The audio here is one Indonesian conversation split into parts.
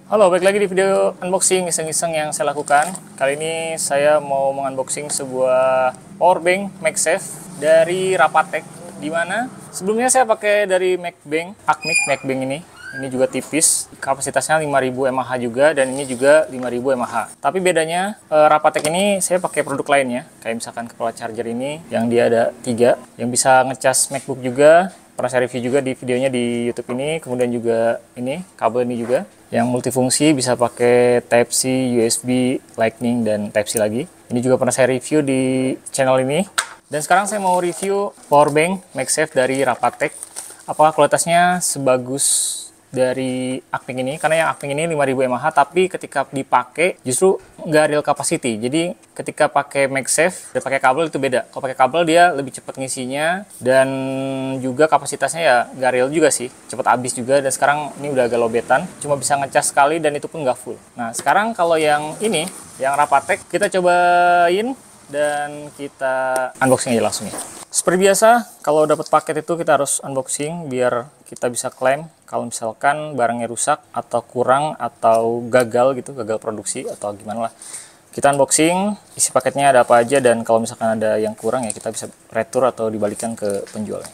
Halo, balik lagi di video unboxing iseng-iseng yang saya lakukan. Kali ini saya mau mengunboxing sebuah powerbank MagSafe dari Rapatech. Dimana sebelumnya saya pakai dari MagBank ini. Ini juga tipis, kapasitasnya 5000 mAh juga, dan ini juga 5000 mAh. Tapi bedanya Rapatech ini saya pakai produk lainnya, kayak misalkan kepala charger ini yang dia ada 3, yang bisa ngecas MacBook juga. Pernah saya review juga di videonya di YouTube ini. Kemudian juga ini kabel ini juga yang multifungsi, bisa pakai Type-C, USB, Lightning, dan Type-C lagi. Ini juga pernah saya review di channel ini. Dan sekarang saya mau review powerbank MagSafe dari Rapatech. Apakah kualitasnya sebagus dari Akmik ini? Karena yang Akmik ini 5000 mAh, tapi ketika dipakai justru nggak real capacity. Jadi ketika pakai MagSafe dan pakai kabel itu beda. Kalau pakai kabel dia lebih cepat ngisinya, dan juga kapasitasnya ya nggak real juga sih, cepat habis juga. Dan sekarang ini udah agak lobetan, cuma bisa ngecas sekali dan itu pun nggak full. Nah sekarang kalau yang ini, yang Rapatech, kita cobain dan kita unboxing aja langsung ya. Seperti biasa, kalau dapat paket itu kita harus unboxing biar kita bisa klaim kalau misalkan barangnya rusak atau kurang atau gagal gitu, gagal produksi atau gimana lah. Kita unboxing, isi paketnya ada apa aja, dan kalau misalkan ada yang kurang ya kita bisa retur atau dibalikan ke penjualnya.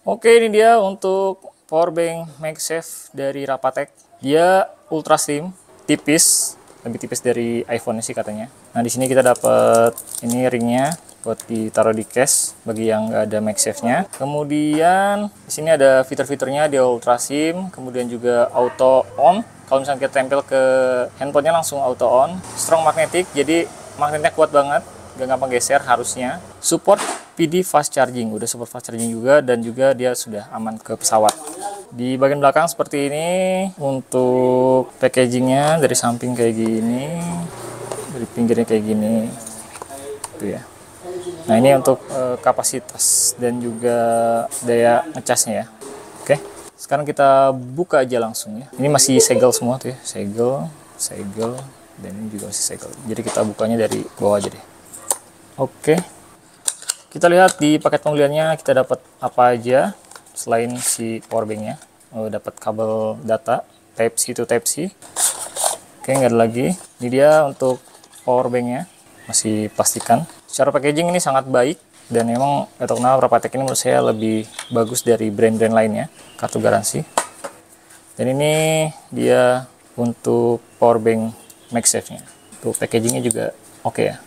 Oke, ini dia untuk powerbank MagSafe dari Rapatech. Dia ultra slim, tipis, lebih tipis dari iPhone sih katanya. Nah di sini kita dapat ini ringnya buat ditaruh di case bagi yang nggak ada MagSafe-nya. Kemudian di sini ada fitur-fiturnya, dia ultra slim, kemudian juga auto on. Kalau misalnya kita tempel ke handphonenya langsung auto on. Strong magnetic, jadi magnetnya kuat banget, gak gampang geser harusnya. Support PD fast charging, udah support fast charging juga, dan juga dia sudah aman ke pesawat. Di bagian belakang seperti ini untuk packagingnya, dari samping kayak gini, dari pinggirnya kayak gini, itu ya. Nah ini untuk kapasitas dan juga daya ngecasnya ya. Oke, sekarang kita buka aja langsung ya. Ini masih segel semua tuh ya, segel, dan ini juga masih segel. Jadi kita bukanya dari bawah aja deh. Oke, kita lihat di paket pembeliannya kita dapat apa aja. Selain si powerbanknya, dapat kabel data Type-C to Type-C. Oke, nggak ada lagi. Ini dia untuk powerbanknya, masih plastikan. Secara packaging ini sangat baik, dan memang atau kenapa Rapatech ini menurut saya lebih bagus dari brand-brand lainnya. Kartu garansi. Dan ini dia untuk powerbank MagSafe-nya. Tuh packagingnya juga oke ya.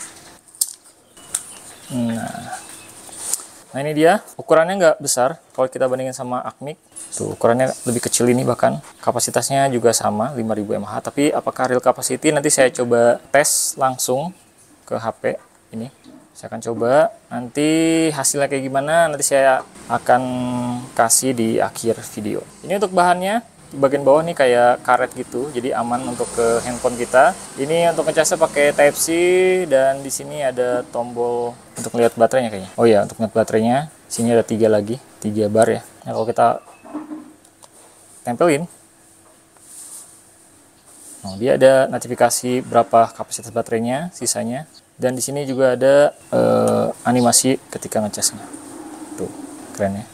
Nah ini dia, ukurannya nggak besar kalau kita bandingin sama Akmik. Tuh ukurannya lebih kecil ini, bahkan kapasitasnya juga sama 5000 mAh. Tapi apakah real capacity, nanti saya coba tes langsung ke HP ini. Saya akan coba, nanti hasilnya kayak gimana nanti saya akan kasih di akhir video. Ini untuk bahannya, di bagian bawah nih kayak karet gitu, jadi aman untuk ke handphone kita. Ini untuk ngecasnya pakai Type-C, dan di sini ada tombol untuk lihat baterainya kayaknya. Oh ya, untuk lihat baterainya, sini ada 3 lagi, 3 bar ya. Nah kalau kita tempelin, nah, dia ada notifikasi berapa kapasitas baterainya, sisanya, dan di sini juga ada animasi ketika ngecasnya. Tuh, keren ya.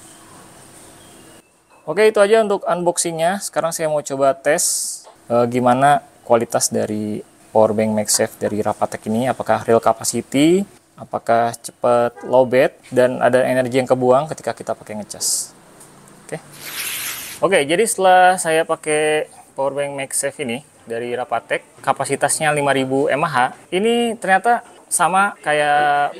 Oke, itu aja untuk unboxingnya. Sekarang saya mau coba tes gimana kualitas dari powerbank MagSafe dari Rapatech ini. Apakah real capacity, apakah cepat lowbat, dan ada energi yang kebuang ketika kita pakai ngecas. Oke, jadi setelah saya pakai powerbank MagSafe ini dari Rapatech, kapasitasnya 5000 mAh, ini ternyata sama kayak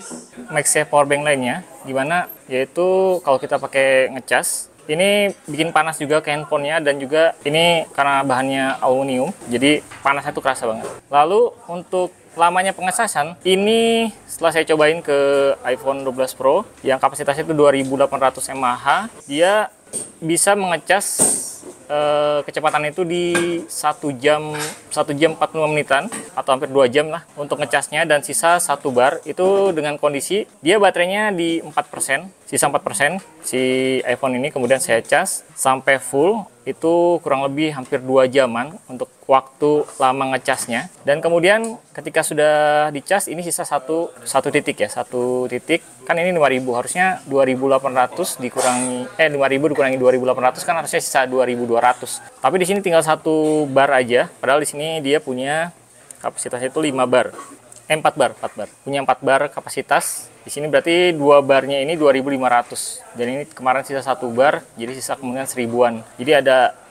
MagSafe powerbank lainnya, dimana yaitu kalau kita pakai ngecas, ini bikin panas juga ke handphonenya, dan juga ini karena bahannya aluminium, jadi panasnya tuh kerasa banget. Lalu untuk lamanya pengecasan, ini setelah saya cobain ke iPhone 12 Pro yang kapasitasnya itu 2800 mAh, dia bisa mengecas kecepatan itu di 1 jam 45 menitan atau hampir 2 jam lah untuk ngecasnya, dan sisa 1 bar itu dengan kondisi dia baterainya di 4%, sisa 4% si iPhone ini. Kemudian saya cas sampai full itu kurang lebih hampir 2 jaman untuk waktu lama ngecasnya. Dan kemudian ketika sudah dicas, ini sisa satu titik ya, satu titik. Kan ini 5000, harusnya 2800 dikurangi 5000 dikurangi 2800 kan harusnya sisa 2200. Tapi di sini tinggal 1 bar aja, padahal di sini dia punya kapasitasnya itu 5 bar. 4 bar. Punya 4 bar kapasitas. Di sini berarti 2 barnya ini 2500. Dan ini kemarin sisa 1 bar, jadi sisa kemungkinan 1000-an. Jadi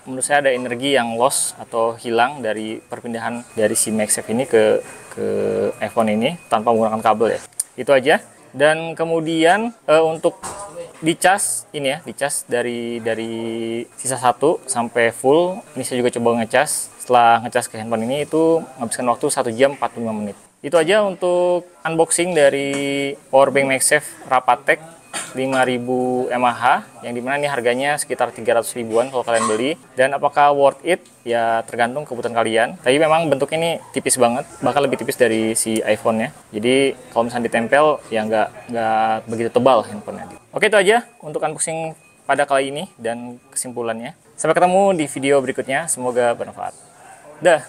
menurut saya ada energi yang loss atau hilang dari perpindahan dari si MagSafe ini ke iPhone ini tanpa menggunakan kabel ya. Itu aja. Dan kemudian untuk dicas ini ya, dicas dari sisa 1 sampai full. Ini saya juga coba ngecas. Setelah ngecas ke handphone ini itu menghabiskan waktu 1 jam 45 menit. Itu aja untuk unboxing dari powerbank MagSafe Rapatech 5000 mAh, yang dimana ini harganya sekitar 300 ribuan kalau kalian beli. Dan apakah worth it? Ya tergantung kebutuhan kalian. Tapi memang bentuknya ini tipis banget, bahkan lebih tipis dari si iPhone-nya. Jadi kalau misalnya ditempel ya nggak begitu tebal handphonenya. Oke, itu aja untuk unboxing pada kali ini dan kesimpulannya. Sampai ketemu di video berikutnya, semoga bermanfaat. Dah.